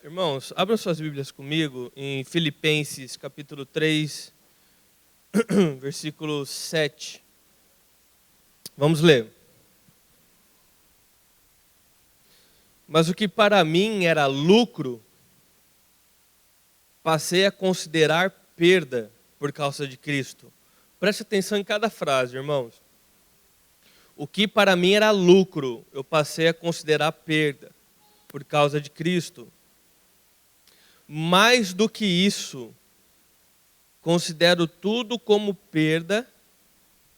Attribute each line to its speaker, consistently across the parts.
Speaker 1: Irmãos, abram suas Bíblias comigo em Filipenses capítulo 3, versículo 7. Vamos ler. Mas o que para mim era lucro, passei a considerar perda por causa de Cristo. Preste atenção em cada frase, irmãos. O que para mim era lucro, eu passei a considerar perda por causa de Cristo. Mais do que isso, considero tudo como perda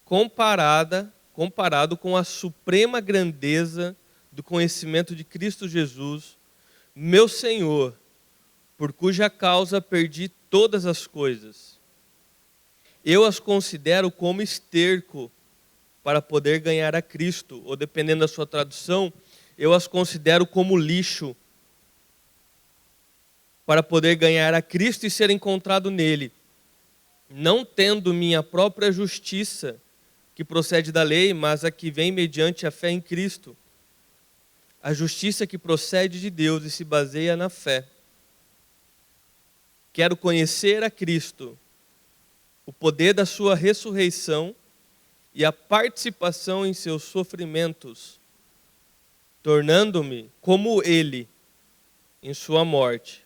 Speaker 1: comparado com a suprema grandeza do conhecimento de Cristo Jesus, meu Senhor, por cuja causa perdi todas as coisas. Eu as considero como esterco para poder ganhar a Cristo, ou dependendo da sua tradução, eu as considero como lixo para poder ganhar a Cristo e ser encontrado nele, não tendo minha própria justiça, que procede da lei, mas a que vem mediante a fé em Cristo. A justiça que procede de Deus e se baseia na fé. Quero conhecer a Cristo, o poder da sua ressurreição e a participação em seus sofrimentos, tornando-me como ele em sua morte,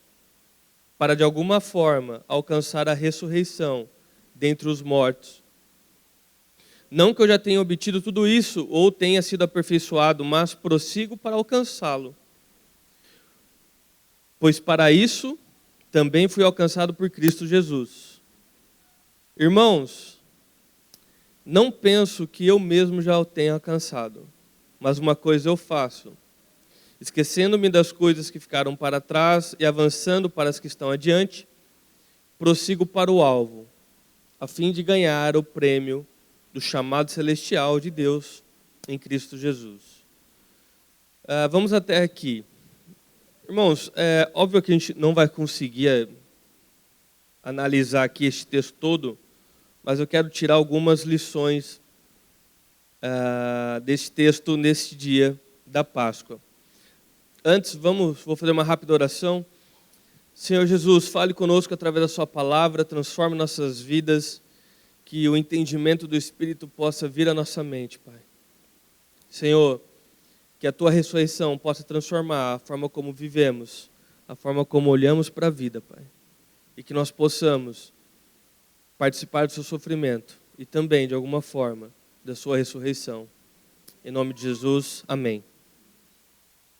Speaker 1: para de alguma forma alcançar a ressurreição dentre os mortos. Não que eu já tenha obtido tudo isso ou tenha sido aperfeiçoado, mas prossigo para alcançá-lo. Pois para isso também fui alcançado por Cristo Jesus. Irmãos, não penso que eu mesmo já o tenha alcançado, mas uma coisa eu faço, esquecendo-me das coisas que ficaram para trás e avançando para as que estão adiante, prossigo para o alvo, a fim de ganhar o prêmio do chamado celestial de Deus em Cristo Jesus. Vamos até aqui. Irmãos, é óbvio que a gente não vai conseguir analisar aqui este texto todo, mas eu quero tirar algumas lições desse texto neste dia da Páscoa. Antes, vou fazer uma rápida oração. Senhor Jesus, fale conosco através da sua palavra, transforme nossas vidas, que o entendimento do Espírito possa vir à nossa mente, Pai. Senhor, que a tua ressurreição possa transformar a forma como vivemos, a forma como olhamos para a vida, Pai. E que nós possamos participar do seu sofrimento e também, de alguma forma, da sua ressurreição. Em nome de Jesus, amém.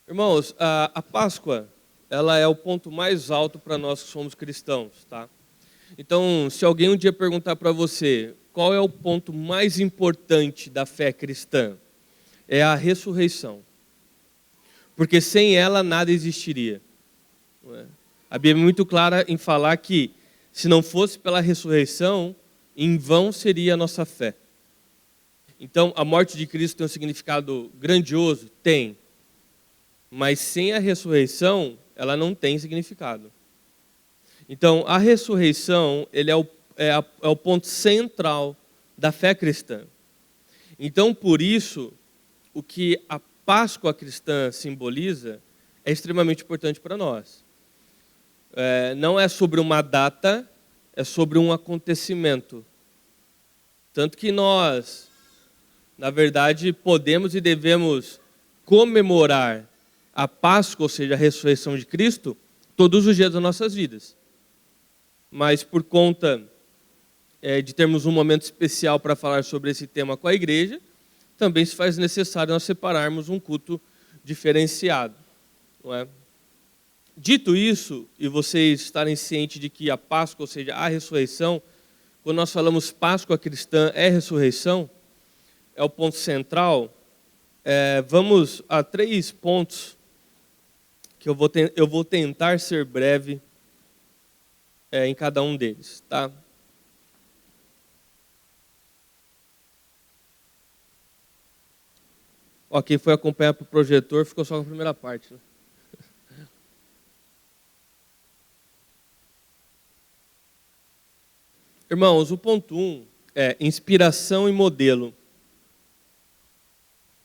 Speaker 1: Irmãos, a Páscoa, ela é o ponto mais alto para nós que somos cristãos, tá? Então, se alguém um dia perguntar para você qual é o ponto mais importante da fé cristã, é a ressurreição. Porque sem ela nada existiria. Não é? A Bíblia é muito clara em falar que se não fosse pela ressurreição, em vão seria a nossa fé. Então, a morte de Cristo tem um significado grandioso? Tem. Mas sem a ressurreição, ela não tem significado. Então, a ressurreição ele é o ponto central da fé cristã. Então, por isso, o que a Páscoa cristã simboliza é extremamente importante para nós. Não é sobre uma data, é sobre um acontecimento. Tanto que nós, na verdade, podemos e devemos comemorar a Páscoa, ou seja, a ressurreição de Cristo, todos os dias das nossas vidas. Mas por conta de termos um momento especial para falar sobre esse tema com a igreja, também se faz necessário nós separarmos um culto diferenciado. Não é? Dito isso, e vocês estarem cientes de que a Páscoa, ou seja, a ressurreição, quando nós falamos Páscoa cristã é ressurreição, é o ponto central, vamos a 3 pontos que eu vou tentar ser breve em cada um deles, tá? Quem foi acompanhar para o projetor ficou só com a primeira parte, né? Irmãos, o ponto 1 é inspiração e modelo.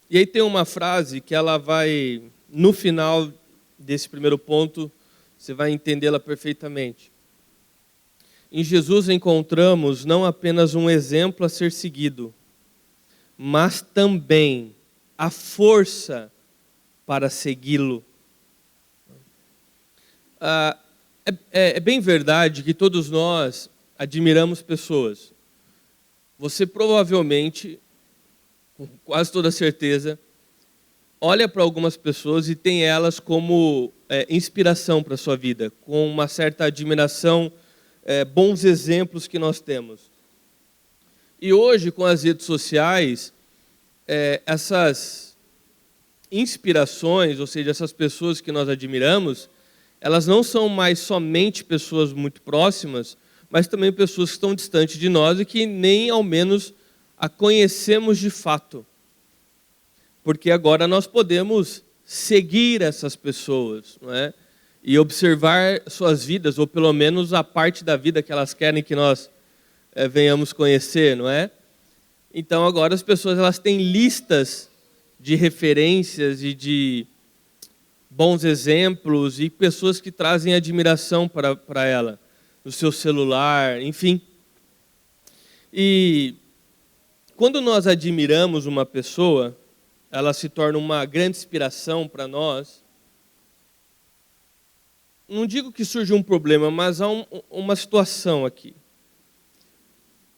Speaker 1: E aí tem uma frase que ela vai, no final desse primeiro ponto, você vai entendê-la perfeitamente. Em Jesus encontramos não apenas um exemplo a ser seguido, mas também a força para segui-lo. É bem verdade que todos nós admiramos pessoas. Você provavelmente, com quase toda certeza, olha para algumas pessoas e tem elas como inspiração para a sua vida, com uma certa admiração, bons exemplos que nós temos. E hoje, com as redes sociais, essas inspirações, ou seja, essas pessoas que nós admiramos, elas não são mais somente pessoas muito próximas, mas também pessoas que estão distantes de nós e que nem ao menos a conhecemos de fato. Porque agora nós podemos seguir essas pessoas, não é? E observar suas vidas, ou pelo menos a parte da vida que elas querem que nós venhamos conhecer, não é? Então agora as pessoas elas têm listas de referências e de bons exemplos e pessoas que trazem admiração para ela, no seu celular, enfim. E quando nós admiramos uma pessoa, ela se torna uma grande inspiração para nós. Não digo que surge um problema, mas há uma situação aqui.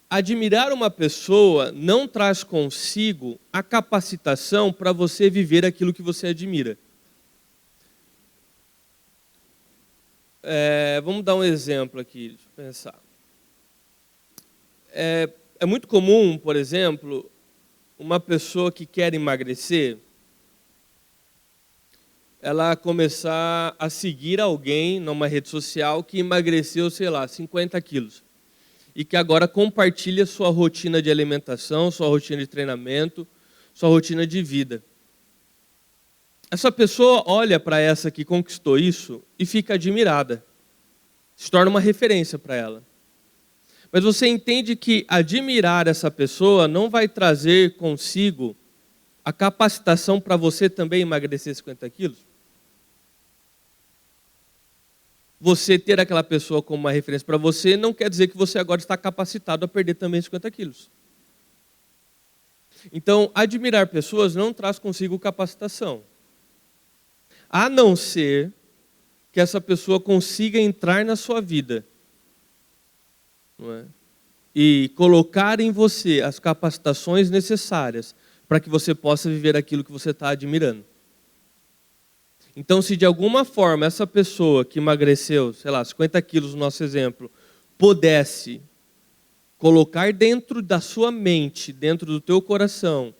Speaker 1: Admirar uma pessoa não traz consigo a capacitação para você viver aquilo que você admira. Vamos dar um exemplo aqui, deixa eu pensar. É muito comum, por exemplo, uma pessoa que quer emagrecer, ela começar a seguir alguém numa rede social que emagreceu, 50 quilos. E que agora compartilha sua rotina de alimentação, sua rotina de treinamento, sua rotina de vida. Essa pessoa olha para essa que conquistou isso e fica admirada. Se torna uma referência para ela. Mas você entende que admirar essa pessoa não vai trazer consigo a capacitação para você também emagrecer 50 quilos? Você ter aquela pessoa como uma referência para você não quer dizer que você agora está capacitado a perder também 50 quilos. Então, admirar pessoas não traz consigo capacitação. A não ser que essa pessoa consiga entrar na sua vida, não é? E colocar em você as capacitações necessárias para que você possa viver aquilo que você está admirando. Então, se de alguma forma essa pessoa que emagreceu, 50 quilos no nosso exemplo, pudesse colocar dentro da sua mente, dentro do teu coração,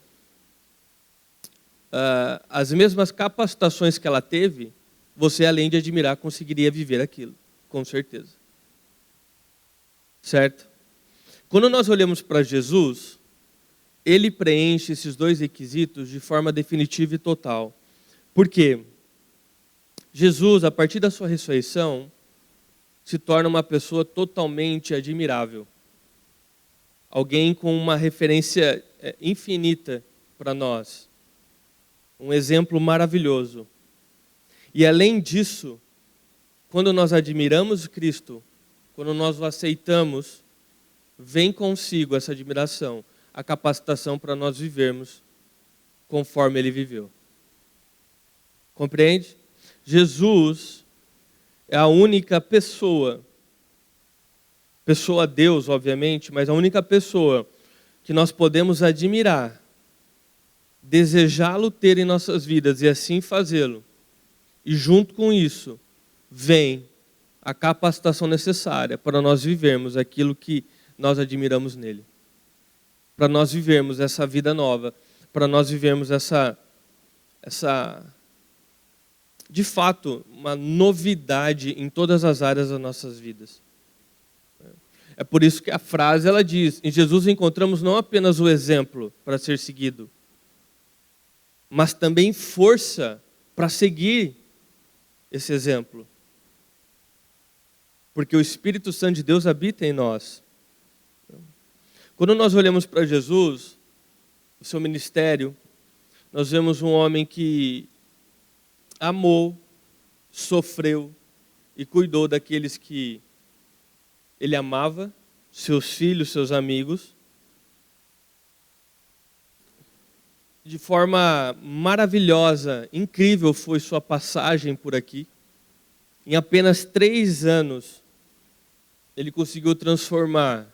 Speaker 1: as mesmas capacitações que ela teve, você, além de admirar, conseguiria viver aquilo, com certeza. Certo? Quando nós olhamos para Jesus, ele preenche esses dois requisitos de forma definitiva e total. Por quê? Jesus, a partir da sua ressurreição, se torna uma pessoa totalmente admirável. Alguém com uma referência infinita para nós. Um exemplo maravilhoso. E além disso, quando nós admiramos Cristo, quando nós o aceitamos, vem consigo essa admiração, a capacitação para nós vivermos conforme ele viveu. Compreende? Jesus é a única pessoa Deus, obviamente, mas a única pessoa que nós podemos admirar, desejá-lo ter em nossas vidas e assim fazê-lo. E junto com isso, vem a capacitação necessária para nós vivermos aquilo que nós admiramos nele. Para nós vivermos essa vida nova, para nós vivermos essa de fato, uma novidade em todas as áreas das nossas vidas. É por isso que a frase, ela diz, em Jesus encontramos não apenas o exemplo para ser seguido, mas também força para seguir esse exemplo. Porque o Espírito Santo de Deus habita em nós. Quando nós olhamos para Jesus, o seu ministério, nós vemos um homem que amou sofreu e cuidou daqueles que ele amava, seus filhos, seus amigos, de forma maravilhosa, incrível foi sua passagem por aqui. Em apenas 3 anos, ele conseguiu transformar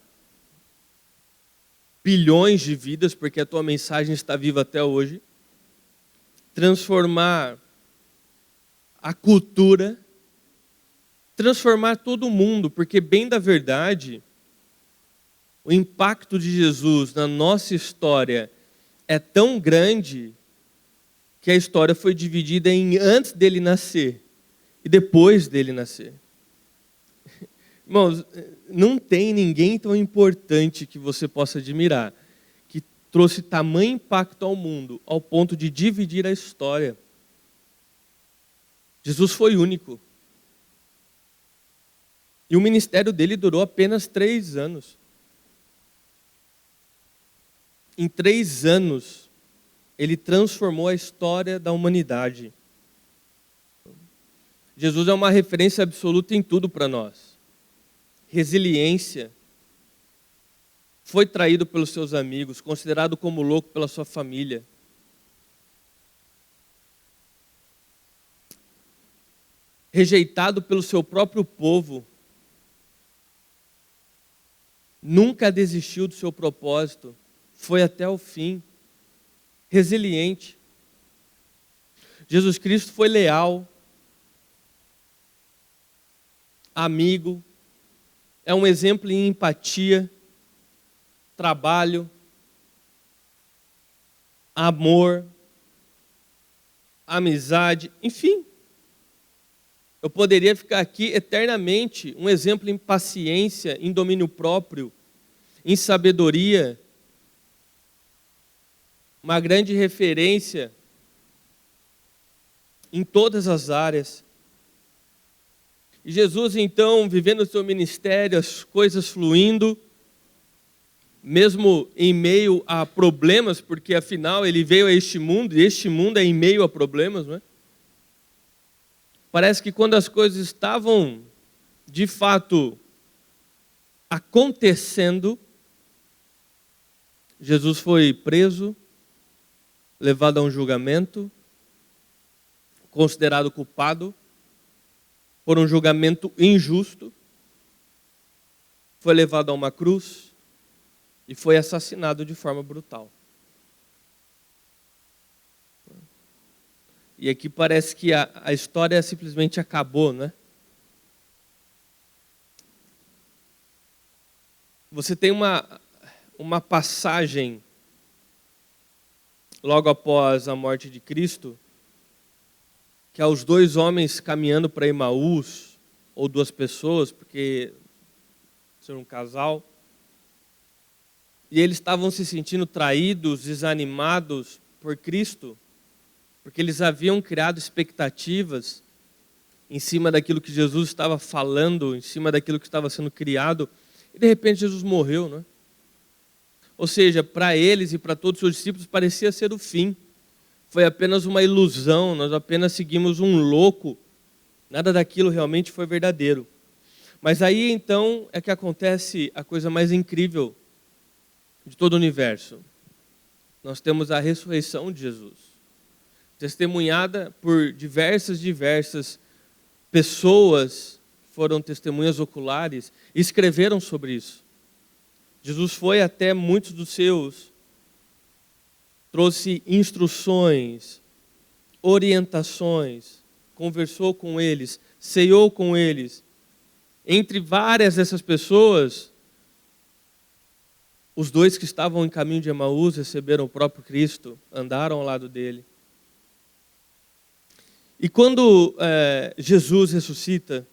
Speaker 1: bilhões de vidas, porque a tua mensagem está viva até hoje. Transformar a cultura, transformar todo mundo, porque bem da verdade, o impacto de Jesus na nossa história é tão grande que a história foi dividida em antes dele nascer e depois dele nascer. Irmãos, não tem ninguém tão importante que você possa admirar, que trouxe tamanho impacto ao mundo, ao ponto de dividir a história. Jesus foi único. E o ministério dele durou apenas 3 anos. Em 3 anos, ele transformou a história da humanidade. Jesus é uma referência absoluta em tudo para nós. Resiliência. Foi traído pelos seus amigos, considerado como louco pela sua família. Rejeitado pelo seu próprio povo. Nunca desistiu do seu propósito. Foi até o fim. Resiliente. Jesus Cristo foi leal. Amigo. É um exemplo em empatia, trabalho, amor, amizade, enfim. Eu poderia ficar aqui eternamente, um exemplo em paciência, em domínio próprio, em sabedoria, uma grande referência em todas as áreas. E Jesus, então, vivendo o seu ministério, as coisas fluindo, mesmo em meio a problemas, porque afinal ele veio a este mundo, e este mundo é em meio a problemas, não é? Parece que quando as coisas estavam, de fato, acontecendo, Jesus foi preso, levado a um julgamento, considerado culpado, por um julgamento injusto, foi levado a uma cruz e foi assassinado de forma brutal. E aqui parece que a história simplesmente acabou, né? Você tem uma passagem logo após a morte de Cristo, que é os 2 homens caminhando para Emaús, ou 2 pessoas, porque são um casal, e eles estavam se sentindo traídos, desanimados por Cristo, porque eles haviam criado expectativas em cima daquilo que Jesus estava falando, em cima daquilo que estava sendo criado, e de repente Jesus morreu, né? Ou seja, para eles e para todos os seus discípulos parecia ser o fim. Foi apenas uma ilusão, nós apenas seguimos um louco. Nada daquilo realmente foi verdadeiro. Mas aí então é que acontece a coisa mais incrível de todo o universo. Nós temos a ressurreição de Jesus, testemunhada por diversas pessoas, foram testemunhas oculares, e escreveram sobre isso. Jesus foi até muitos dos seus, trouxe instruções, orientações, conversou com eles, ceiou com eles. Entre várias dessas pessoas, os 2 que estavam em caminho de Emaús receberam o próprio Cristo, andaram ao lado dele. E quando Jesus ressuscita,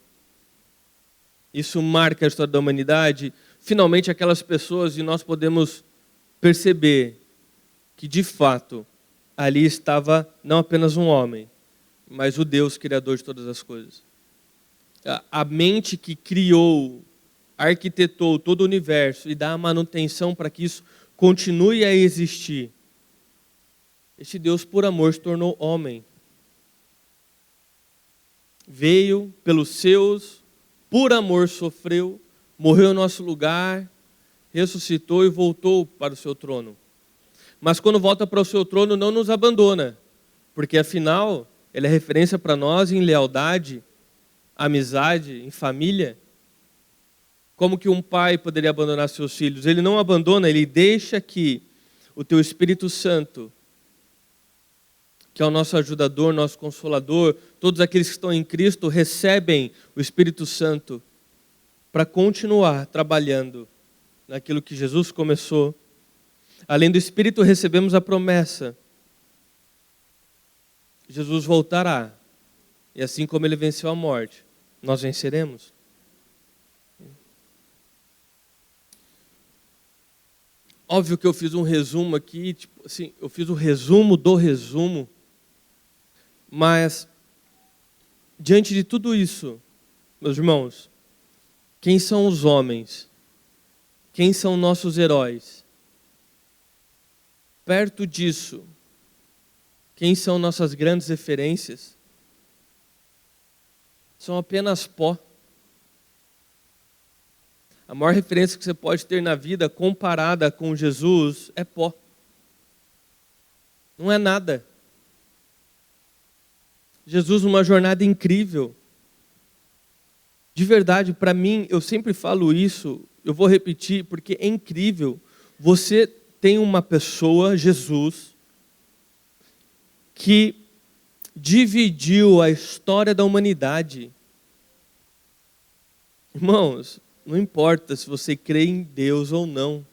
Speaker 1: isso marca a história da humanidade, finalmente aquelas pessoas, e nós podemos perceber que de fato ali estava não apenas um homem, mas o Deus criador de todas as coisas. A mente que criou, arquitetou todo o universo e dá a manutenção para que isso continue a existir. Este Deus, por amor, se tornou homem. veio pelos seus, por amor sofreu, morreu em nosso lugar, ressuscitou e voltou para o seu trono. Mas quando volta para o seu trono, não nos abandona, porque afinal, ele é referência para nós em lealdade, amizade, em família. Como que um pai poderia abandonar seus filhos? Ele não abandona, ele deixa que o teu Espírito Santo, que é o nosso ajudador, nosso consolador, todos aqueles que estão em Cristo recebem o Espírito Santo para continuar trabalhando naquilo que Jesus começou. Além do Espírito, recebemos a promessa. Jesus voltará. E assim como ele venceu a morte, nós venceremos. Óbvio que eu fiz um resumo aqui, tipo assim, eu fiz o resumo do resumo, mas diante de tudo isso, meus irmãos, quem são os homens? Quem são nossos heróis? Perto disso, quem são nossas grandes referências? São apenas pó. A maior referência que você pode ter na vida comparada com Jesus é pó. Não é nada. Jesus, uma jornada incrível. De verdade, para mim, eu sempre falo isso, eu vou repetir, porque é incrível. Você tem uma pessoa, Jesus, que dividiu a história da humanidade. Irmãos, não importa se você crê em Deus ou não.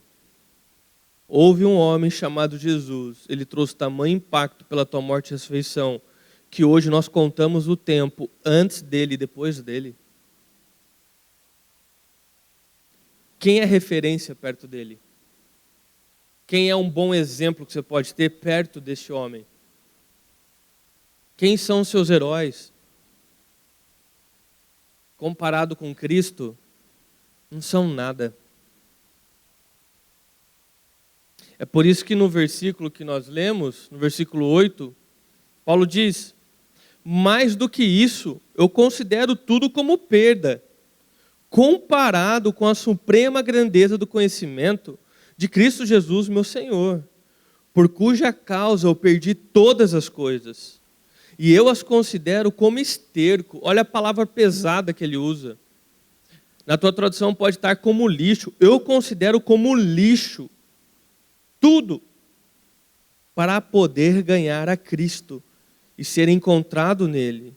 Speaker 1: Houve um homem chamado Jesus. Ele trouxe tamanho impacto pela tua morte e ressurreição, que hoje nós contamos o tempo antes dele e depois dele. Quem é referência perto dele? Quem é um bom exemplo que você pode ter perto deste homem? Quem são os seus heróis? Comparado com Cristo, não são nada. É por isso que no versículo que nós lemos, no versículo 8, Paulo diz: mais do que isso, eu considero tudo como perda, comparado com a suprema grandeza do conhecimento de Cristo Jesus, meu Senhor, por cuja causa eu perdi todas as coisas, e eu as considero como esterco. Olha a palavra pesada que ele usa. Na tua tradução pode estar como lixo. Eu considero como lixo tudo para poder ganhar a Cristo e ser encontrado nele.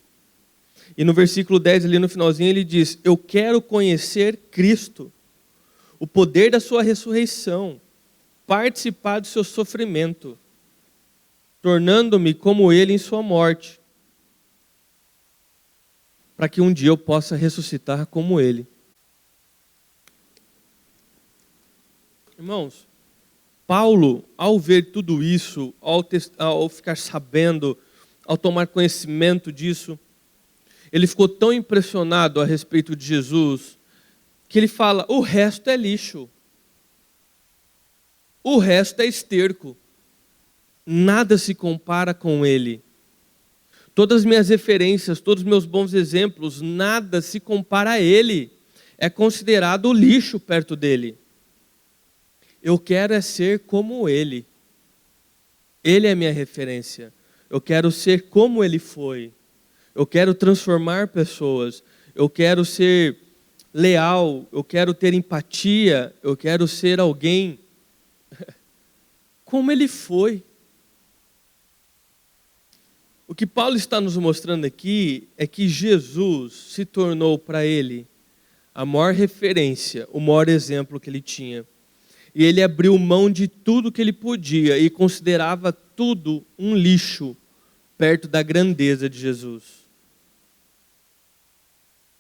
Speaker 1: E no versículo 10, ali no finalzinho, ele diz: eu quero conhecer Cristo, o poder da sua ressurreição, participar do seu sofrimento, tornando-me como ele em sua morte, para que um dia eu possa ressuscitar como ele. Irmãos, Paulo, ao ver tudo isso, ao ficar sabendo, ao tomar conhecimento disso, ele ficou tão impressionado a respeito de Jesus, que ele fala: o resto é lixo. O resto é esterco. Nada se compara com ele. Todas as minhas referências, todos os meus bons exemplos, nada se compara a ele. É considerado lixo perto dele. Eu quero é ser como ele. Ele é minha referência. Eu quero ser como ele foi. Eu quero transformar pessoas. Eu quero ser leal. Eu quero ter empatia. Eu quero ser alguém como ele foi. O que Paulo está nos mostrando aqui é que Jesus se tornou para ele a maior referência, o maior exemplo que ele tinha. E ele abriu mão de tudo que ele podia e considerava tudo um lixo perto da grandeza de Jesus.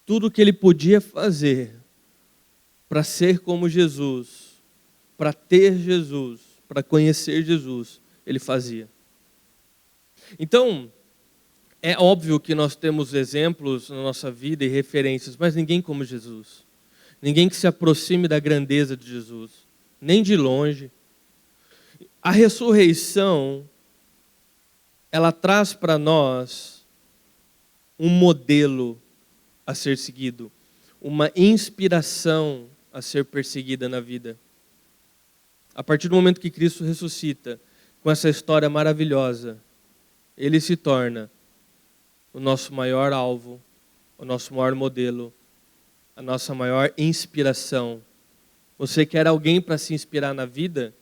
Speaker 1: Tudo que ele podia fazer para ser como Jesus, para ter Jesus, para conhecer Jesus, ele fazia. Então, é óbvio que nós temos exemplos na nossa vida e referências, mas ninguém como Jesus. Ninguém que se aproxime da grandeza de Jesus, nem de longe. A ressurreição, ela traz para nós um modelo a ser seguido, uma inspiração a ser perseguida na vida. A partir do momento que Cristo ressuscita, com essa história maravilhosa, ele se torna o nosso maior alvo, o nosso maior modelo, a nossa maior inspiração. Você quer alguém para se inspirar na vida?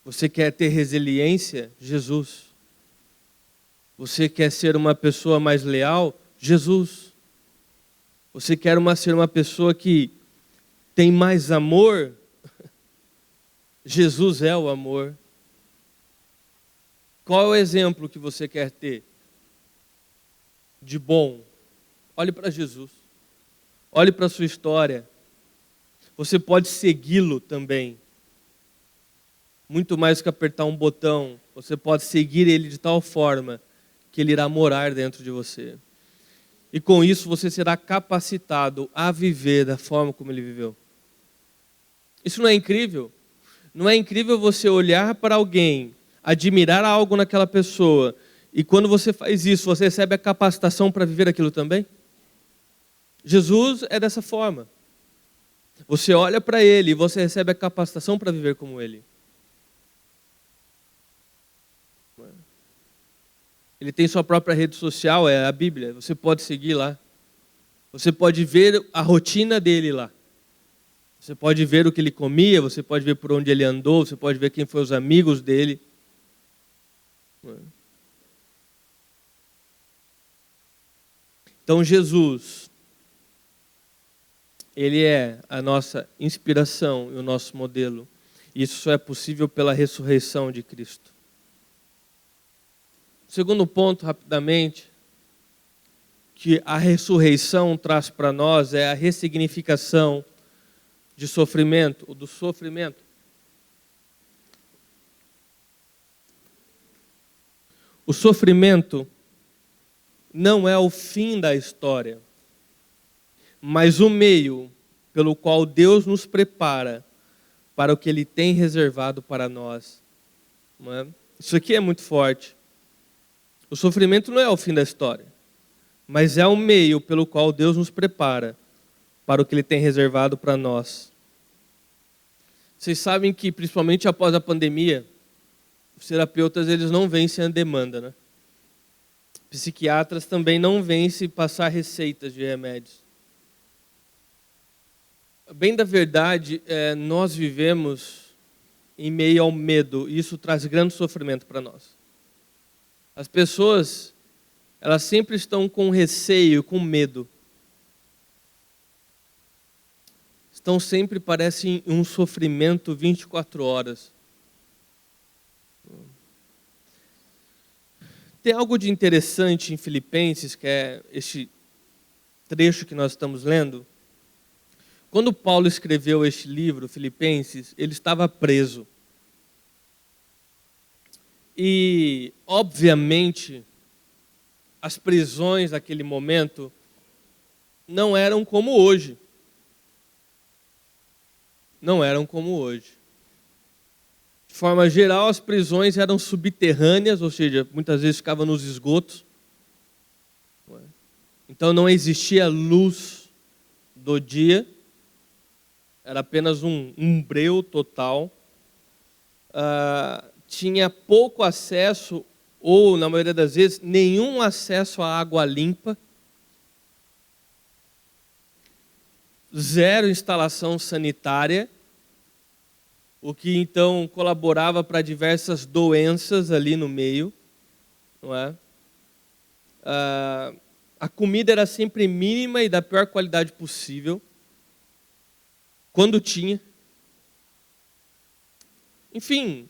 Speaker 1: Você quer ter resiliência? Jesus. Você quer ser uma pessoa mais leal? Jesus. Você quer ser uma pessoa que tem mais amor? Jesus é o amor. Qual é o exemplo que você quer ter de bom? Olhe para Jesus. Olhe para a sua história. Você pode segui-lo também. Muito mais que apertar um botão. Você pode seguir ele de tal forma que ele irá morar dentro de você. E com isso você será capacitado a viver da forma como ele viveu. Isso não é incrível? Não é incrível você olhar para alguém, admirar algo naquela pessoa, e quando você faz isso, você recebe a capacitação para viver aquilo também? Jesus é dessa forma. Você olha para ele e você recebe a capacitação para viver como ele. Ele tem sua própria rede social, é a Bíblia. Você pode seguir lá. Você pode ver a rotina dele lá. Você pode ver o que ele comia, você pode ver por onde ele andou, você pode ver quem foram os amigos dele. Então Jesus, ele é a nossa inspiração e o nosso modelo. Isso só é possível pela ressurreição de Cristo. Segundo ponto, rapidamente, que a ressurreição traz para nós é a ressignificação de sofrimento, ou do sofrimento. O sofrimento não é o fim da história, mas o meio pelo qual Deus nos prepara para o que Ele tem reservado para nós. Não é? Isso aqui é muito forte. O sofrimento não é o fim da história, mas é o meio pelo qual Deus nos prepara para o que Ele tem reservado para nós. Vocês sabem que, principalmente após a pandemia, os terapeutas eles não vencem a demanda, né? Psiquiatras também não vencem passar receitas de remédios. Bem da verdade, nós vivemos em meio ao medo, e isso traz grande sofrimento para nós. As pessoas, elas sempre estão com receio, com medo. Estão sempre, parecem, em um sofrimento 24 horas. Tem algo de interessante em Filipenses, que é este trecho que nós estamos lendo. Quando Paulo escreveu este livro, Filipenses, ele estava preso. E, obviamente, as prisões naquele momento não eram como hoje. Não eram como hoje. De forma geral, as prisões eram subterrâneas, ou seja, muitas vezes ficavam nos esgotos. Então não existia luz do dia, era apenas um breu total. Tinha pouco acesso, ou na maioria das vezes, nenhum acesso à água limpa. Zero instalação sanitária, o que então colaborava para diversas doenças ali no meio, não é? A comida era sempre mínima e da pior qualidade possível, quando tinha. Enfim,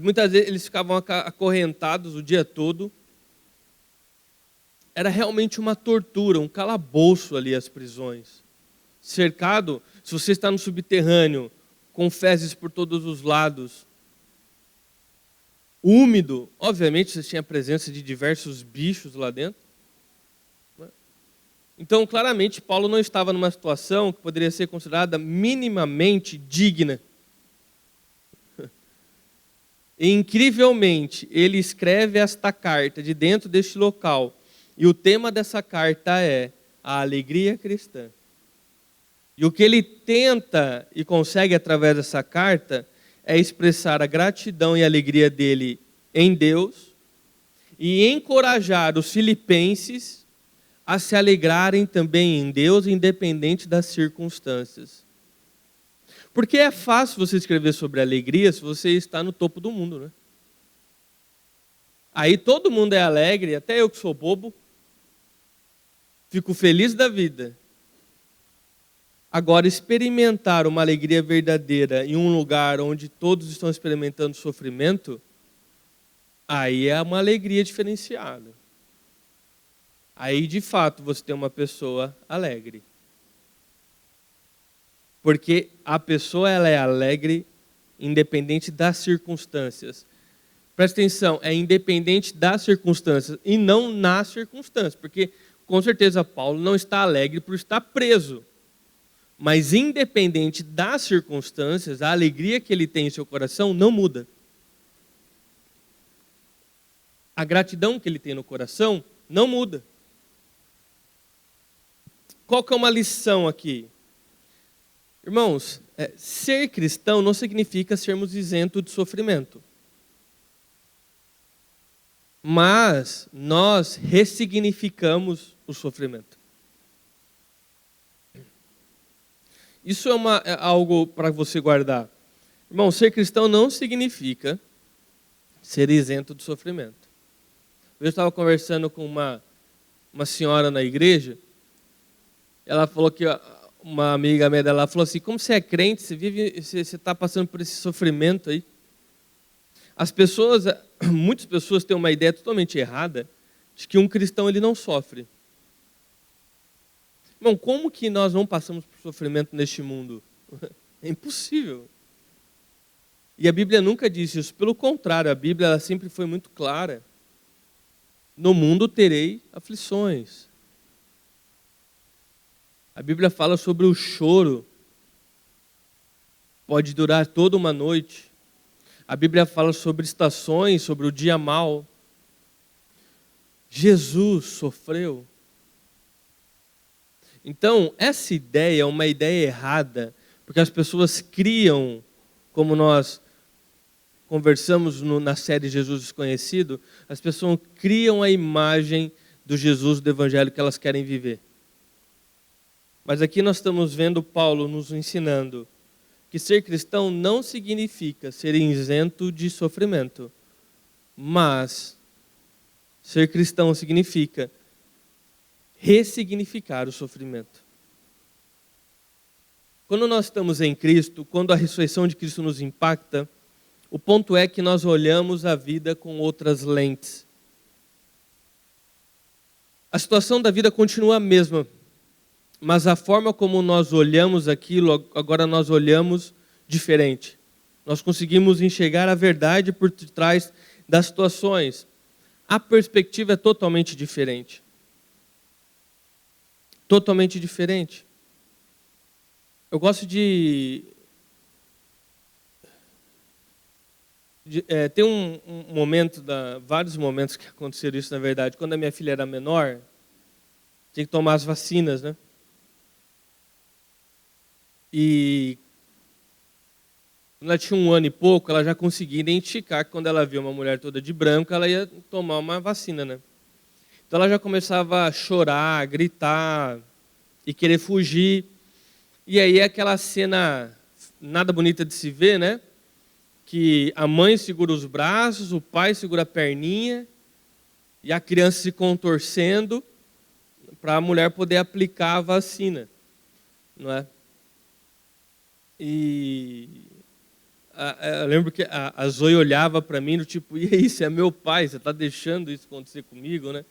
Speaker 1: muitas vezes eles ficavam acorrentados o dia todo. Era realmente uma tortura, um calabouço ali as prisões. Cercado, se você está no subterrâneo, com fezes por todos os lados. Úmido, obviamente você tinha a presença de diversos bichos lá dentro. Então, claramente, Paulo não estava numa situação que poderia ser considerada minimamente digna. E, incrivelmente, ele escreve esta carta de dentro deste local, E o tema dessa carta é a alegria cristã. E o que ele tenta e consegue através dessa carta é expressar a gratidão e a alegria dele em Deus e encorajar os filipenses a se alegrarem também em Deus, independente das circunstâncias. Porque é fácil você escrever sobre alegria se você está no topo do mundo, né? Aí todo mundo é alegre, até eu que sou bobo, fico feliz da vida. Agora, experimentar uma alegria verdadeira em um lugar onde todos estão experimentando sofrimento, aí é uma alegria diferenciada. Aí, de fato, você tem uma pessoa alegre. Porque a pessoa ela é alegre independente das circunstâncias. Presta atenção, é independente das circunstâncias e não nas circunstâncias. Porque, com certeza, Paulo não está alegre por estar preso. Mas, independente das circunstâncias, a alegria que ele tem em seu coração não muda. A gratidão que ele tem no coração não muda. Qual que é uma lição aqui? Irmãos, ser cristão não significa sermos isentos de sofrimento. Mas nós ressignificamos o sofrimento. Isso é algo para você guardar. Irmão, ser cristão não significa ser isento de sofrimento. Eu estava conversando com uma senhora na igreja. Ela falou que uma amiga minha dela falou assim: como você é crente, você está passando por esse sofrimento aí. Muitas pessoas têm uma ideia totalmente errada de que um cristão ele não sofre. Irmão, como que nós não passamos por sofrimento neste mundo? É impossível. E a Bíblia nunca disse isso. Pelo contrário, a Bíblia ela sempre foi muito clara. No mundo terei aflições. A Bíblia fala sobre o choro. Pode durar toda uma noite. A Bíblia fala sobre estações, sobre o dia mau. Jesus sofreu. Então, essa ideia é uma ideia errada, porque as pessoas criam, como nós conversamos na série Jesus Desconhecido, as pessoas criam a imagem do Jesus do Evangelho que elas querem viver. Mas aqui nós estamos vendo Paulo nos ensinando que ser cristão não significa ser isento de sofrimento, mas ser cristão significa ressignificar o sofrimento. Quando nós estamos em Cristo, quando a ressurreição de Cristo nos impacta, o ponto é que nós olhamos a vida com outras lentes. A situação da vida continua a mesma, mas a forma como nós olhamos aquilo, agora nós olhamos diferente. Nós conseguimos enxergar a verdade por trás das situações. A perspectiva é totalmente diferente. Totalmente diferente. Eu gosto tem um momento, vários momentos que aconteceram isso, na verdade. Quando a minha filha era menor, tinha que tomar as vacinas, né? E quando ela tinha 1 ano e pouco, ela já conseguia identificar que quando ela via uma mulher toda de branco, ela ia tomar uma vacina, né? Então ela já começava a chorar, gritar e querer fugir. E aí aquela cena nada bonita de se ver, né? Que a mãe segura os braços, o pai segura a perninha e a criança se contorcendo para a mulher poder aplicar a vacina, não é? E eu lembro que a Zoe olhava para mim do tipo, e aí, você é meu pai, você está deixando isso acontecer comigo, né?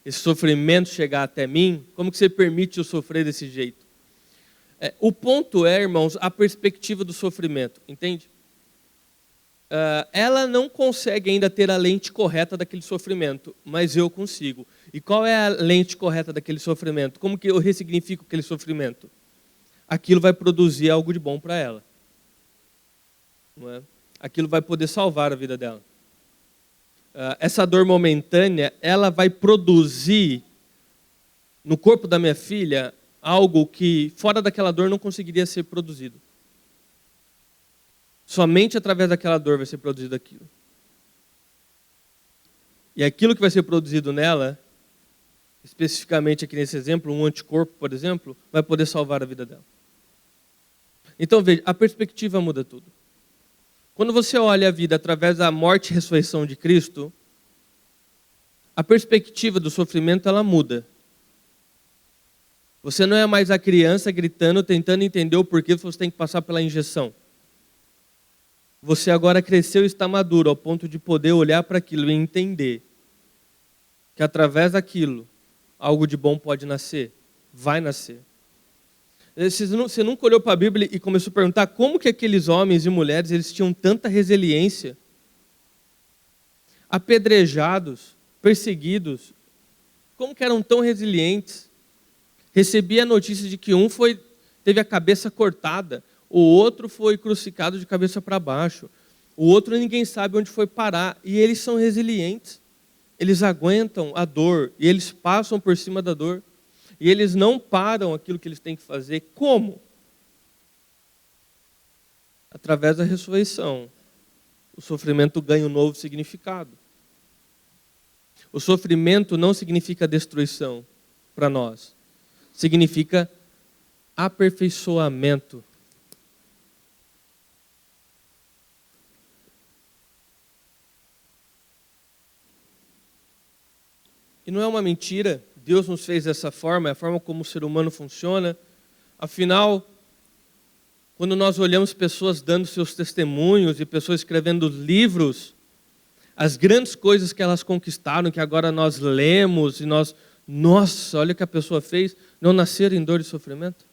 Speaker 1: Esse sofrimento chegar até mim, como que você permite eu sofrer desse jeito? O ponto é, irmãos, a perspectiva do sofrimento, entende? Ela não consegue ainda ter a lente correta daquele sofrimento, mas eu consigo. E qual é a lente correta daquele sofrimento? Como que eu ressignifico aquele sofrimento? Aquilo vai produzir algo de bom para ela. Não é? Aquilo vai poder salvar a vida dela. essa dor momentânea, ela vai produzir no corpo da minha filha algo que fora daquela dor não conseguiria ser produzido. Somente através daquela dor vai ser produzido aquilo. E aquilo que vai ser produzido nela, especificamente aqui nesse exemplo, um anticorpo, por exemplo, vai poder salvar a vida dela. Então veja, a perspectiva muda tudo. Quando você olha a vida através da morte e ressurreição de Cristo, a perspectiva do sofrimento ela muda. Você não é mais a criança gritando, tentando entender o porquê você tem que passar pela injeção. Você agora cresceu e está maduro ao ponto de poder olhar para aquilo e entender que através daquilo algo de bom pode nascer, vai nascer. Você nunca olhou para a Bíblia e começou a perguntar como que aqueles homens e mulheres eles tinham tanta resiliência, apedrejados, perseguidos, como que eram tão resilientes? Recebi a notícia de que teve a cabeça cortada, o outro foi crucificado de cabeça para baixo, o outro ninguém sabe onde foi parar, e eles são resilientes. Eles aguentam a dor, e eles passam por cima da dor, e eles não param aquilo que eles têm que fazer. Como? Através da ressurreição. O sofrimento ganha um novo significado. O sofrimento não significa destruição para nós. Significa aperfeiçoamento. E não é uma mentira, Deus nos fez dessa forma, é a forma como o ser humano funciona. Afinal, quando nós olhamos pessoas dando seus testemunhos e pessoas escrevendo livros, as grandes coisas que elas conquistaram, que agora nós lemos e nossa, olha o que a pessoa fez, não nasceram em dor e sofrimento.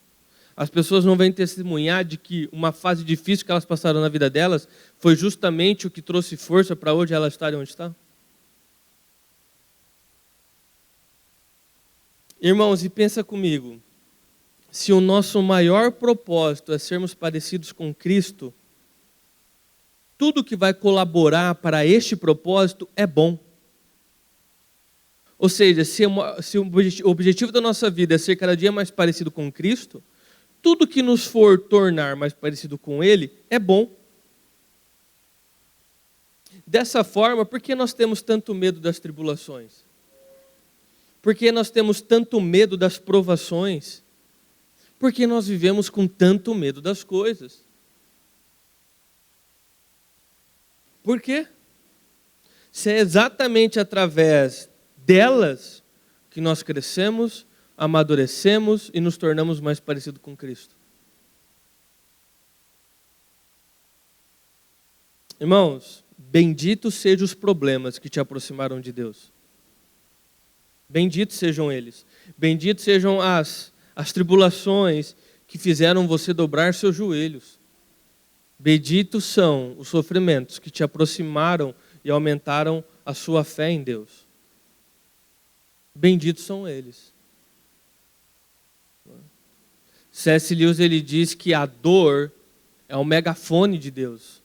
Speaker 1: As pessoas não vêm testemunhar de que uma fase difícil que elas passaram na vida delas foi justamente o que trouxe força para hoje elas estarem onde estão. Irmãos, e pensa comigo, se o nosso maior propósito é sermos parecidos com Cristo, tudo que vai colaborar para este propósito é bom. Ou seja, se o objetivo da nossa vida é ser cada dia mais parecido com Cristo, tudo que nos for tornar mais parecido com Ele é bom. Dessa forma, por que nós temos tanto medo das tribulações? Por que nós temos tanto medo das provações? Porque nós vivemos com tanto medo das coisas. Por quê? Se é exatamente através delas que nós crescemos, amadurecemos e nos tornamos mais parecidos com Cristo. Irmãos, benditos sejam os problemas que te aproximaram de Deus. Benditos sejam eles. Benditos sejam as tribulações que fizeram você dobrar seus joelhos. Benditos são os sofrimentos que te aproximaram e aumentaram a sua fé em Deus. Benditos são eles. C.S. Lewis ele diz que a dor é o megafone de Deus.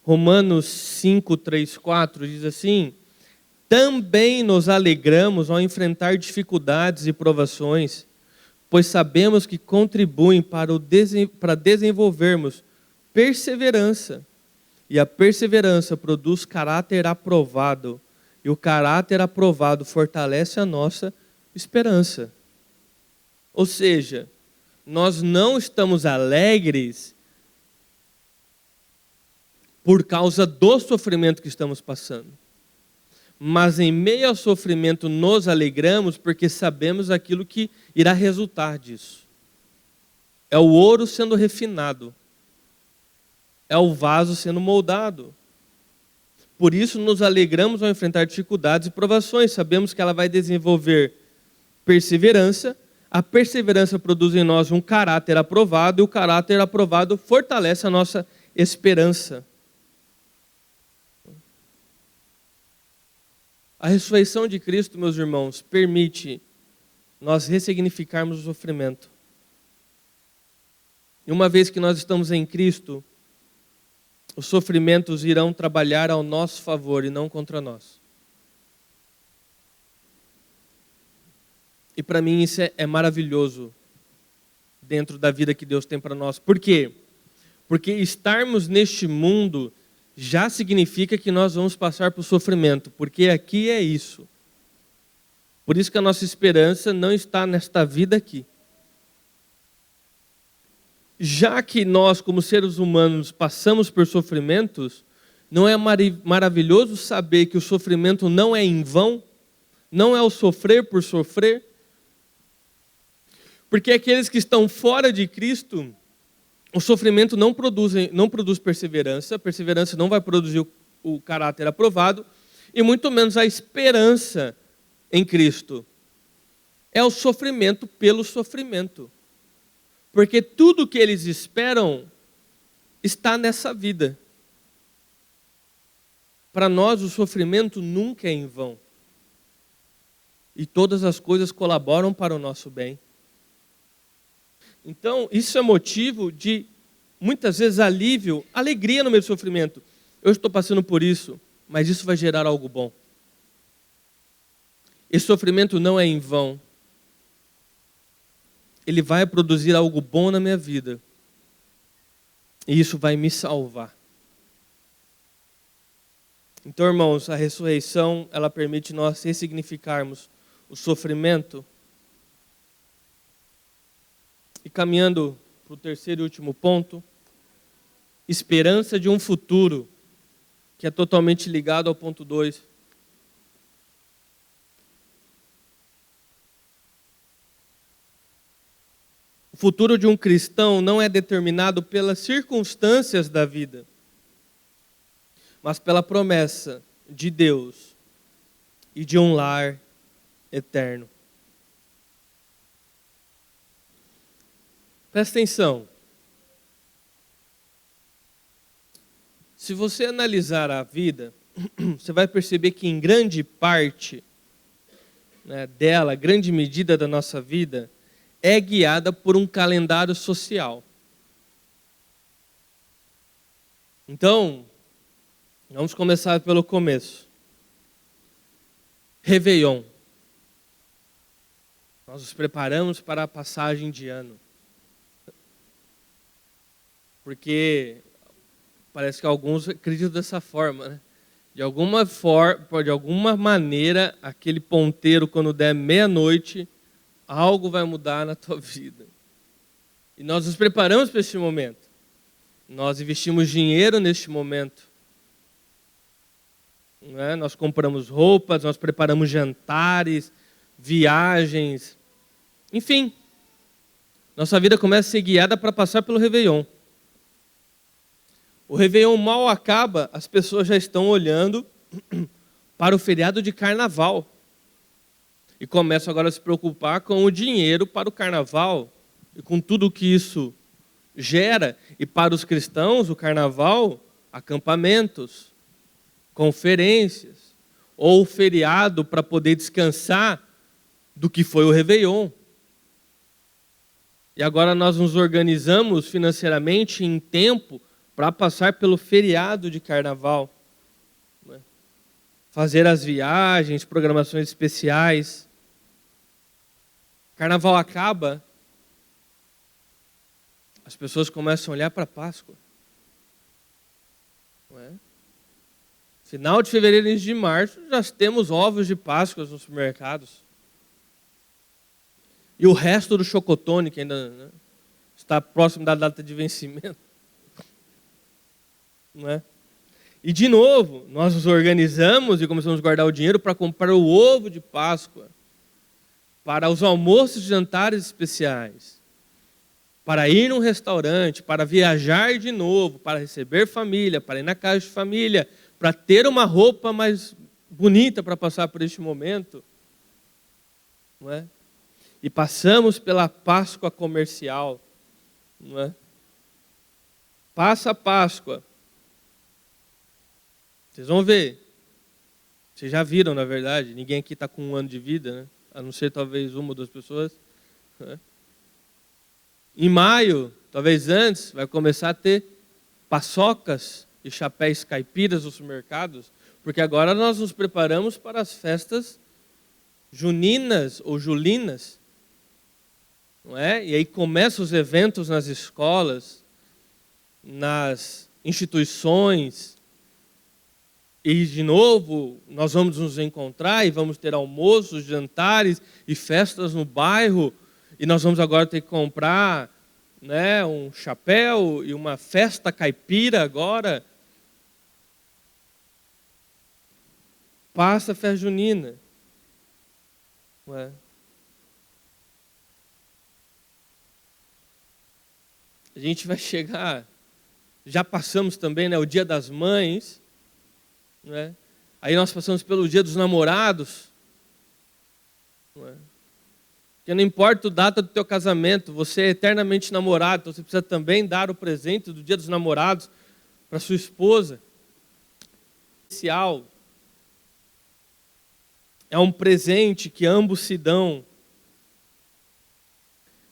Speaker 1: Romanos 5, 3, 4 diz assim: também nos alegramos ao enfrentar dificuldades e provações, pois sabemos que contribuem para desenvolvermos perseverança. E a perseverança produz caráter aprovado, e o caráter aprovado fortalece a nossa esperança. Ou seja, nós não estamos alegres por causa do sofrimento que estamos passando. Mas em meio ao sofrimento nos alegramos porque sabemos aquilo que irá resultar disso. É o ouro sendo refinado. É o vaso sendo moldado. Por isso nos alegramos ao enfrentar dificuldades e provações. Sabemos que ela vai desenvolver perseverança. A perseverança produz em nós um caráter aprovado e o caráter aprovado fortalece a nossa esperança. A ressurreição de Cristo, meus irmãos, permite nós ressignificarmos o sofrimento. E uma vez que nós estamos em Cristo, os sofrimentos irão trabalhar ao nosso favor e não contra nós. E para mim isso é maravilhoso dentro da vida que Deus tem para nós. Por quê? Porque estarmos neste mundo já significa que nós vamos passar por sofrimento, porque aqui é isso. Por isso que a nossa esperança não está nesta vida aqui. Já que nós, como seres humanos, passamos por sofrimentos, não é maravilhoso saber que o sofrimento não é em vão? Não é o sofrer por sofrer? Porque aqueles que estão fora de Cristo, o sofrimento não produz perseverança, a perseverança não vai produzir o caráter aprovado, e muito menos a esperança em Cristo. É o sofrimento pelo sofrimento. Porque tudo que eles esperam está nessa vida. Para nós, o sofrimento nunca é em vão. E todas as coisas colaboram para o nosso bem. Então, isso é motivo de, muitas vezes, alívio, alegria no meio do sofrimento. Eu estou passando por isso, mas isso vai gerar algo bom. Esse sofrimento não é em vão. Ele vai produzir algo bom na minha vida. E isso vai me salvar. Então, irmãos, a ressurreição, ela permite nós ressignificarmos o sofrimento. E caminhando para o terceiro e último ponto, esperança de um futuro, que é totalmente ligado ao ponto 2. O futuro de um cristão não é determinado pelas circunstâncias da vida, mas pela promessa de Deus e de um lar eterno. Presta atenção. Se você analisar a vida, você vai perceber que em grande parte dela, grande medida da nossa vida, é guiada por um calendário social. Então, vamos começar pelo começo. Réveillon. Nós nos preparamos para a passagem de ano. Porque parece que alguns acreditam dessa forma, né? De alguma maneira, aquele ponteiro, quando der meia-noite, algo vai mudar na tua vida. E nós nos preparamos para esse momento. Nós investimos dinheiro neste momento. Nós compramos roupas, nós preparamos jantares, viagens. Enfim, nossa vida começa a ser guiada para passar pelo Réveillon. O Réveillon mal acaba, as pessoas já estão olhando para o feriado de Carnaval. E começam agora a se preocupar com o dinheiro para o Carnaval e com tudo que isso gera. E para os cristãos, o Carnaval, acampamentos, conferências, ou feriado para poder descansar do que foi o Réveillon. E agora nós nos organizamos financeiramente em tempo para passar pelo feriado de Carnaval. Fazer as viagens, programações especiais. Carnaval acaba, as pessoas começam a olhar para a Páscoa. Não é? Final de fevereiro, início de março, já temos ovos de Páscoa nos supermercados. E o resto do chocotone, que ainda está próximo da data de vencimento. Não é? E de novo, nós nos organizamos e começamos a guardar o dinheiro para comprar o ovo de Páscoa, para os almoços e jantares especiais, para ir num restaurante, para viajar de novo, para receber família, para ir na casa de família, para ter uma roupa mais bonita para passar por este momento. Não é? E passamos pela Páscoa comercial. Não é? Passa a Páscoa. Vocês vão ver. Vocês já viram, na verdade. Ninguém aqui está com 1 ano de vida, né? A não ser talvez uma ou duas pessoas. Né? Em maio, talvez antes, vai começar a ter paçocas e chapéus caipiras nos supermercados, porque agora nós nos preparamos para as festas juninas ou julinas, não é? E aí começam os eventos nas escolas, nas instituições, e de novo nós vamos nos encontrar e vamos ter almoços, jantares e festas no bairro, e nós vamos agora ter que comprar, né, um chapéu e uma festa caipira agora. Passa a festa junina. Não é? A gente vai chegar, já passamos também, né, o Dia das Mães, né? Aí nós passamos pelo Dia dos Namorados, não é? Porque não importa a data do teu casamento, você é eternamente namorado, então você precisa também dar o presente do Dia dos Namorados para sua esposa. Especial. É um presente que ambos se dão.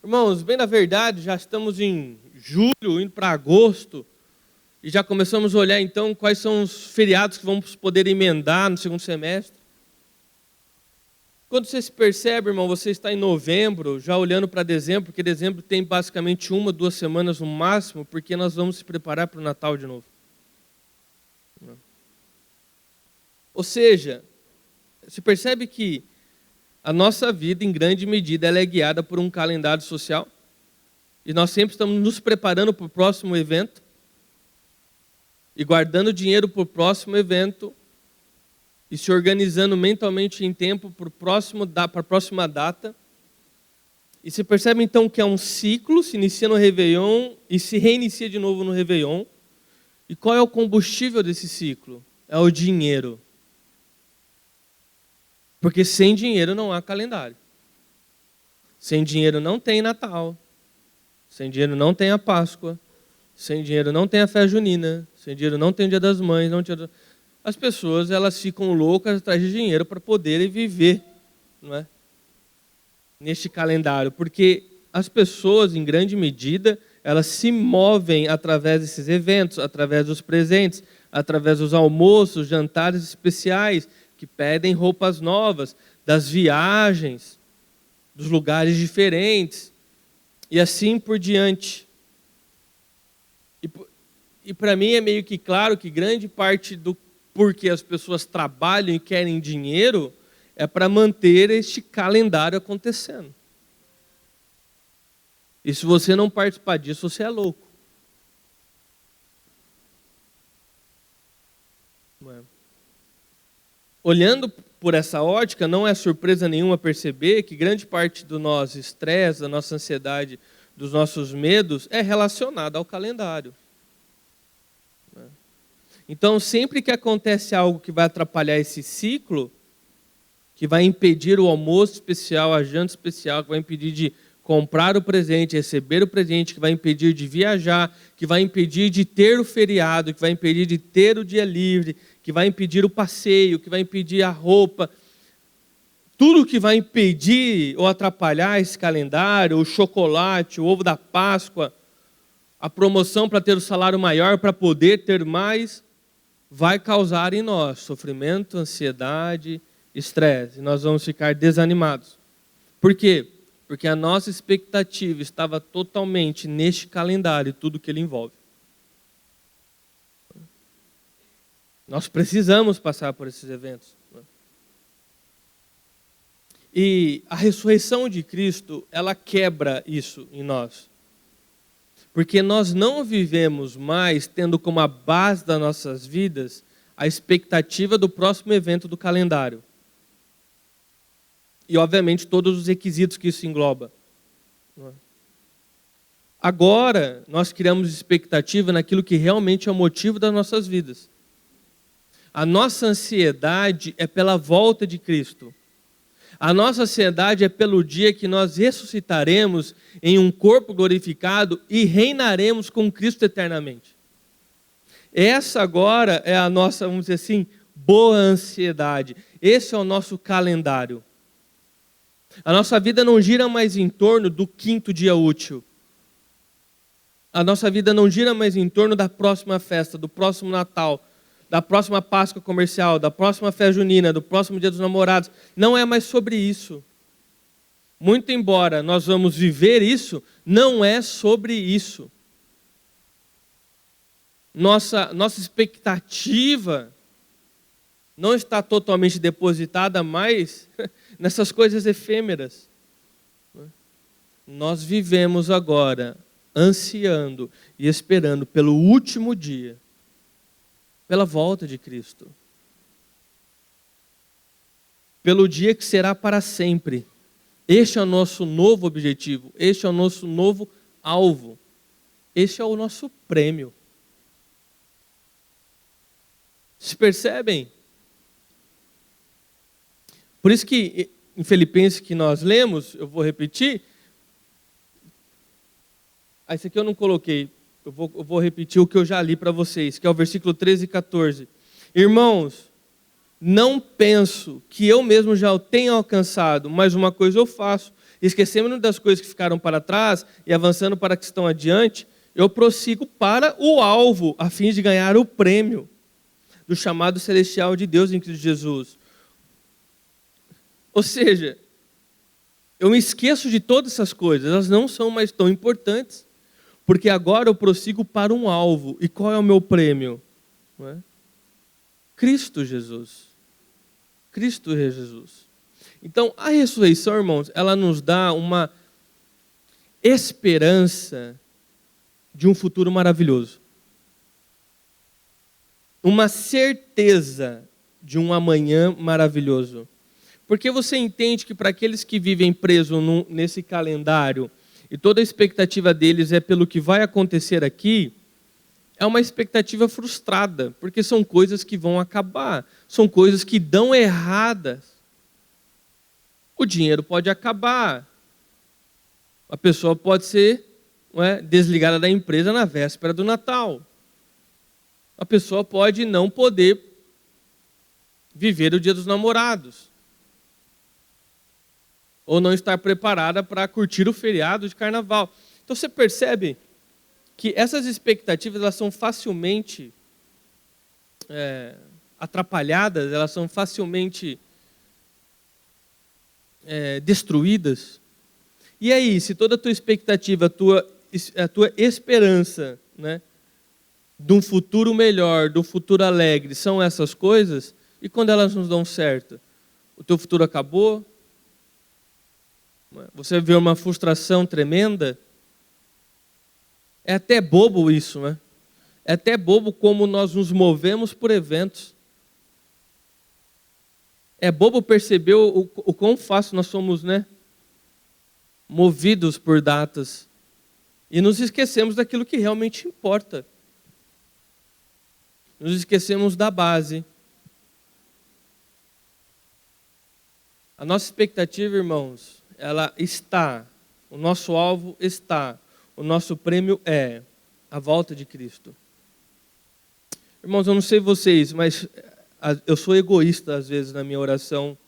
Speaker 1: Irmãos, bem na verdade, já estamos em julho, indo para agosto, e já começamos a olhar então quais são os feriados que vamos poder emendar no segundo semestre. Quando você se percebe, irmão, você está em novembro, já olhando para dezembro, porque dezembro tem basicamente 1, 2 semanas no máximo, porque nós vamos se preparar para o Natal de novo. Ou seja, você percebe que a nossa vida, em grande medida, ela é guiada por um calendário social, e nós sempre estamos nos preparando para o próximo evento, e guardando dinheiro para o próximo evento, e se organizando mentalmente em tempo para a próxima data. E você percebe então que é um ciclo, se inicia no Réveillon e se reinicia de novo no Réveillon. E qual é o combustível desse ciclo? É o dinheiro. Porque sem dinheiro não há calendário. Sem dinheiro não tem Natal. Sem dinheiro não tem a Páscoa. Sem dinheiro não tem a festa junina. Sem dinheiro não tem o Dia das Mães. As pessoas, elas ficam loucas atrás de dinheiro para poderem viver, não é? Neste calendário. Porque as pessoas, em grande medida, elas se movem através desses eventos, através dos presentes, através dos almoços, jantares especiais, que pedem roupas novas, das viagens, dos lugares diferentes, e assim por diante. E para mim é meio que claro que grande parte do porquê as pessoas trabalham e querem dinheiro é para manter este calendário acontecendo. E se você não participar disso, você é louco. Não é? Olhando por essa ótica, não é surpresa nenhuma perceber que grande parte do nosso estresse, da nossa ansiedade, dos nossos medos é relacionada ao calendário. Então, sempre que acontece algo que vai atrapalhar esse ciclo, que vai impedir o almoço especial, a janta especial, que vai impedir de comprar o presente, receber o presente, que vai impedir de viajar, que vai impedir de ter o feriado, que vai impedir de ter o dia livre, que vai impedir o passeio, que vai impedir a roupa, tudo que vai impedir ou atrapalhar esse calendário, o chocolate, o ovo da Páscoa, a promoção para ter o salário maior, para poder ter mais, vai causar em nós sofrimento, ansiedade, estresse. E nós vamos ficar desanimados. Por quê? Porque a nossa expectativa estava totalmente neste calendário e tudo que ele envolve. Nós precisamos passar por esses eventos. E a ressurreição de Cristo, ela quebra isso em nós. Porque nós não vivemos mais tendo como a base das nossas vidas a expectativa do próximo evento do calendário. E, obviamente, todos os requisitos que isso engloba. Agora, nós criamos expectativa naquilo que realmente é o motivo das nossas vidas. A nossa ansiedade é pela volta de Cristo. A nossa ansiedade é pelo dia que nós ressuscitaremos em um corpo glorificado e reinaremos com Cristo eternamente. Essa agora é a nossa, vamos dizer assim, boa ansiedade. Esse é o nosso calendário. A nossa vida não gira mais em torno do 5º dia útil. A nossa vida não gira mais em torno da próxima festa, do próximo Natal, da próxima Páscoa comercial, da próxima festa junina, do próximo Dia dos Namorados. Não é mais sobre isso. Muito embora nós vamos viver isso, não é sobre isso. Nossa expectativa não está totalmente depositada mais nessas coisas efêmeras. Nós vivemos agora ansiando e esperando pelo último dia, pela volta de Cristo. Pelo dia que será para sempre. Este é o nosso novo objetivo, este é o nosso novo alvo, este é o nosso prêmio. Se percebem? Por isso que em Filipenses que nós lemos, eu vou repetir. Esse aqui eu não coloquei, eu vou repetir o que eu já li para vocês, que é o versículo 13 e 14. Irmãos, não penso que eu mesmo já o tenha alcançado, mas uma coisa eu faço, esquecendo-me das coisas que ficaram para trás e avançando para que estão adiante, eu prossigo para o alvo, a fim de ganhar o prêmio do chamado celestial de Deus em Cristo Jesus. Ou seja, eu me esqueço de todas essas coisas, elas não são mais tão importantes, porque agora eu prossigo para um alvo. E qual é o meu prêmio? Não é? Cristo Jesus. Cristo Jesus. Então, a ressurreição, irmãos, ela nos dá uma esperança de um futuro maravilhoso. Uma certeza de um amanhã maravilhoso. Porque você entende que para aqueles que vivem presos nesse calendário, e toda a expectativa deles é pelo que vai acontecer aqui, é uma expectativa frustrada, porque são coisas que vão acabar, são coisas que dão erradas. O dinheiro pode acabar, a pessoa pode ser desligada da empresa na véspera do Natal. A pessoa pode não poder viver o Dia dos Namorados. Ou não estar preparada para curtir o feriado de carnaval. Então você percebe que essas expectativas elas são facilmente atrapalhadas, elas são facilmente destruídas. E aí, se toda a tua expectativa, a tua esperança, né, de um futuro melhor, de um futuro alegre, são essas coisas, e quando elas não dão certo? O teu futuro acabou? Você vê uma frustração tremenda? É até bobo isso, né? É até bobo como nós nos movemos por eventos. É bobo perceber o quão fácil nós somos, né, movidos por datas. E nos esquecemos daquilo que realmente importa. Nos esquecemos da base. A nossa expectativa, irmãos, ela está, o nosso alvo está, o nosso prêmio é a volta de Cristo. Irmãos, eu não sei vocês, mas eu sou egoísta às vezes na minha oração,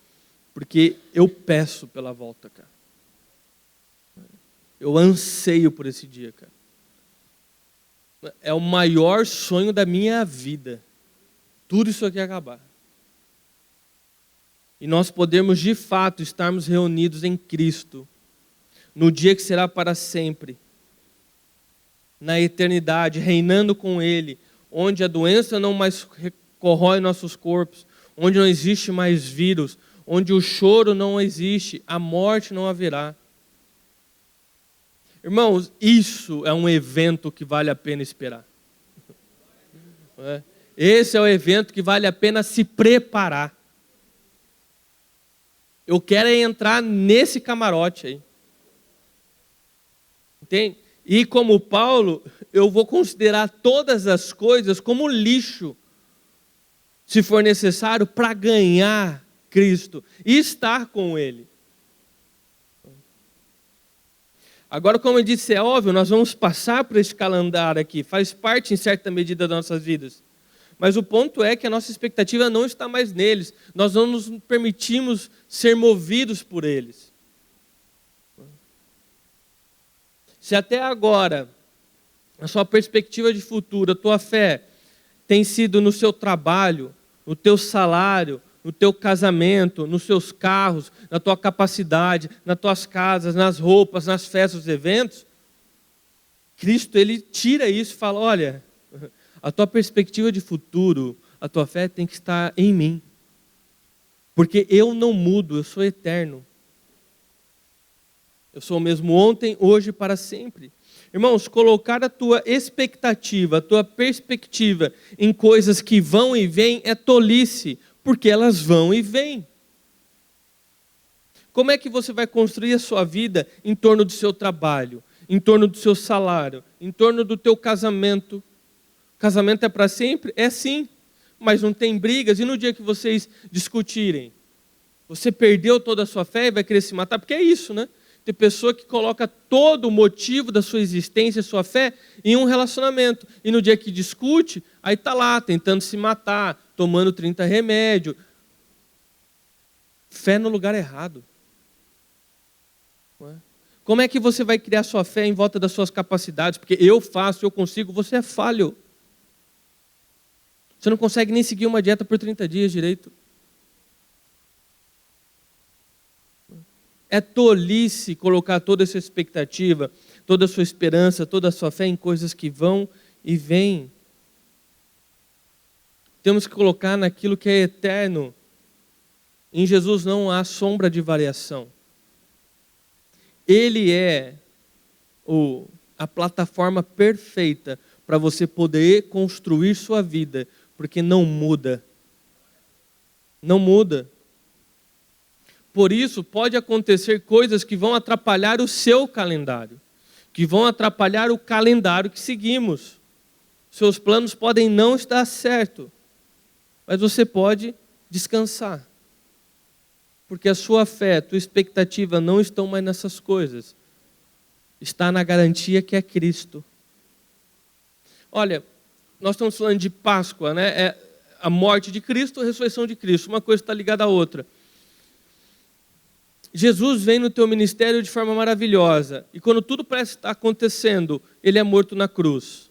Speaker 1: porque eu peço pela volta, cara. Eu anseio por esse dia, cara. É o maior sonho da minha vida. Tudo isso aqui acabar. E nós podemos, de fato, estarmos reunidos em Cristo, no dia que será para sempre, na eternidade, reinando com Ele, onde a doença não mais corrói nossos corpos, onde não existe mais vírus, onde o choro não existe, a morte não haverá. Irmãos, isso é um evento que vale a pena esperar. Esse é o evento que vale a pena se preparar. Eu quero entrar nesse camarote aí. Entende? E como Paulo, eu vou considerar todas as coisas como lixo, se for necessário, para ganhar Cristo e estar com Ele. Agora, como eu disse, é óbvio, nós vamos passar por esse calendário aqui, faz parte em certa medida das nossas vidas. Mas o ponto é que a nossa expectativa não está mais neles, nós não nos permitimos ser movidos por eles. Se até agora A sua perspectiva de futuro, a tua fé tem sido no seu trabalho, no teu salário, no teu casamento, nos seus carros, na tua capacidade, nas tuas casas, nas roupas, nas festas, nos eventos? Cristo, ele tira isso e fala, olha, a tua perspectiva de futuro, a tua fé tem que estar em mim. Porque eu não mudo, eu sou eterno. Eu sou o mesmo ontem, hoje e para sempre. Irmãos, colocar a tua expectativa, a tua perspectiva em coisas que vão e vêm é tolice, porque elas vão e vêm. Como é que você vai construir a sua vida em torno do seu trabalho, em torno do seu salário, em torno do teu casamento? Casamento é para sempre? É sim, mas não tem brigas. E no dia que vocês discutirem, você perdeu toda a sua fé e vai querer se matar? Porque é isso, né? Tem pessoa que coloca todo o motivo da sua existência, sua fé, em um relacionamento. E no dia que discute, aí está lá, tentando se matar, tomando 30 remédios. Fé no lugar errado. Não é? Como é que você vai criar sua fé em volta das suas capacidades? Porque eu faço, eu consigo, você é falho. Você não consegue nem seguir uma dieta por 30 dias direito. É tolice colocar toda essa expectativa, toda a sua esperança, toda a sua fé em coisas que vão e vêm. Temos que colocar naquilo que é eterno. Em Jesus não há sombra de variação. Ele é a plataforma perfeita para você poder construir sua vida, porque não muda. Não muda. Por isso, pode acontecer coisas que vão atrapalhar o seu calendário, que vão atrapalhar o calendário que seguimos. Seus planos podem não estar certos, mas você pode descansar. Porque a sua fé, a tua expectativa não estão mais nessas coisas. Está na garantia que é Cristo. Olha, nós estamos falando de Páscoa, né? É a morte de Cristo, a ressurreição de Cristo. Uma coisa está ligada à outra. Jesus vem no teu ministério de forma maravilhosa. E quando tudo parece estar acontecendo, ele é morto na cruz.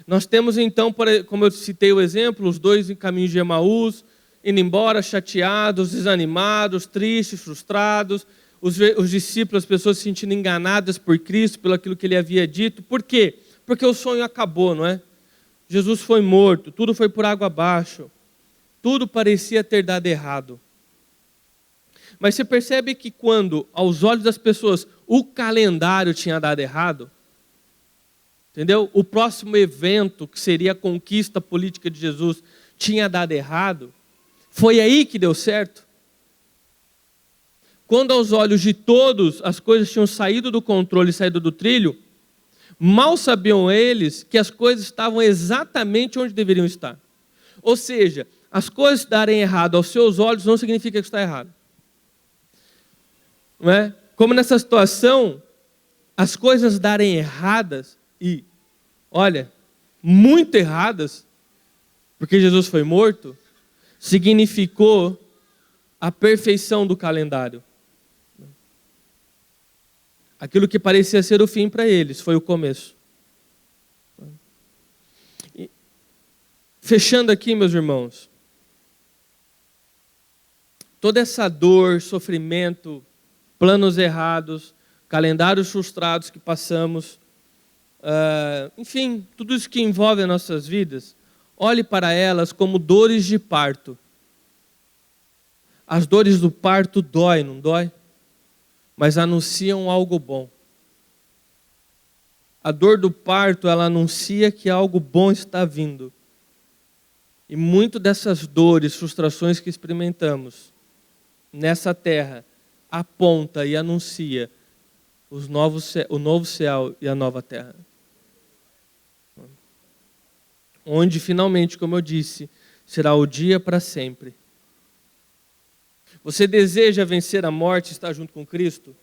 Speaker 1: Nós temos então, como eu citei o exemplo, os dois em caminho de Emaús, indo embora chateados, desanimados, tristes, frustrados. Os discípulos, as pessoas se sentindo enganadas por Cristo, pelo aquilo que ele havia dito. Por quê? Porque o sonho acabou, não é? Jesus foi morto, tudo foi por água abaixo. Tudo parecia ter dado errado. Mas você percebe que quando, aos olhos das pessoas, o calendário tinha dado errado, entendeu? O próximo evento, que seria a conquista política de Jesus, tinha dado errado, foi aí que deu certo. Quando aos olhos de todos as coisas tinham saído do controle, saído do trilho, mal sabiam eles que as coisas estavam exatamente onde deveriam estar. Ou seja, as coisas darem errado aos seus olhos não significa que está errado. Não é? Como nessa situação, as coisas darem erradas, e, olha, muito erradas, porque Jesus foi morto, significou a perfeição do calendário. Aquilo que parecia ser o fim para eles, foi o começo. E, fechando aqui, meus irmãos, toda essa dor, sofrimento, planos errados, calendários frustrados que passamos, enfim, tudo isso que envolve as nossas vidas, olhe para elas como dores de parto. As dores do parto dói, não dói? Mas anunciam algo bom. A dor do parto, ela anuncia que algo bom está vindo. E muito dessas dores, frustrações que experimentamos nessa terra, aponta e anuncia o novo céu e a nova terra. Onde finalmente, como eu disse, será o dia para sempre. Você deseja vencer a morte e estar junto com Cristo?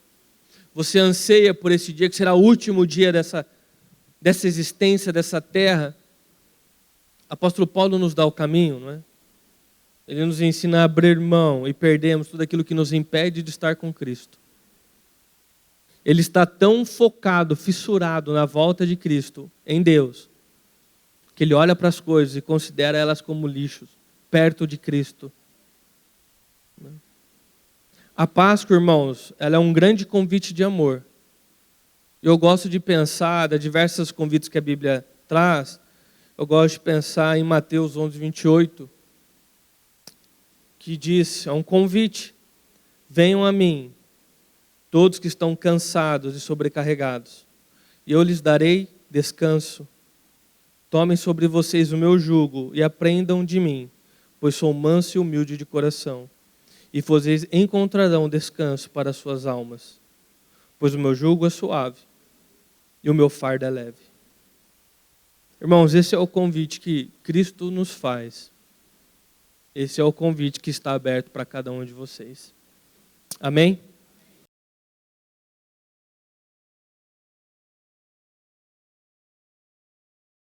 Speaker 1: Você anseia por esse dia que será o último dia dessa existência, dessa terra? Apóstolo Paulo nos dá o caminho, não é? Ele nos ensina a abrir mão e perdermos tudo aquilo que nos impede de estar com Cristo. Ele está tão focado, fissurado na volta de Cristo, em Deus, que ele olha para as coisas e considera elas como lixos, perto de Cristo. A Páscoa, irmãos, ela é um grande convite de amor. Eu gosto de pensar, de diversos convites que a Bíblia traz, eu gosto de pensar em Mateus 11, 28, que diz, é um convite: venham a mim, todos que estão cansados e sobrecarregados, e eu lhes darei descanso. Tomem sobre vocês o meu jugo e aprendam de mim, pois sou manso e humilde de coração, e vocês encontrarão descanso para as suas almas, pois o meu jugo é suave e o meu fardo é leve. Irmãos, esse é o convite que Cristo nos faz. Esse é o convite que está aberto para cada um de vocês. Amém?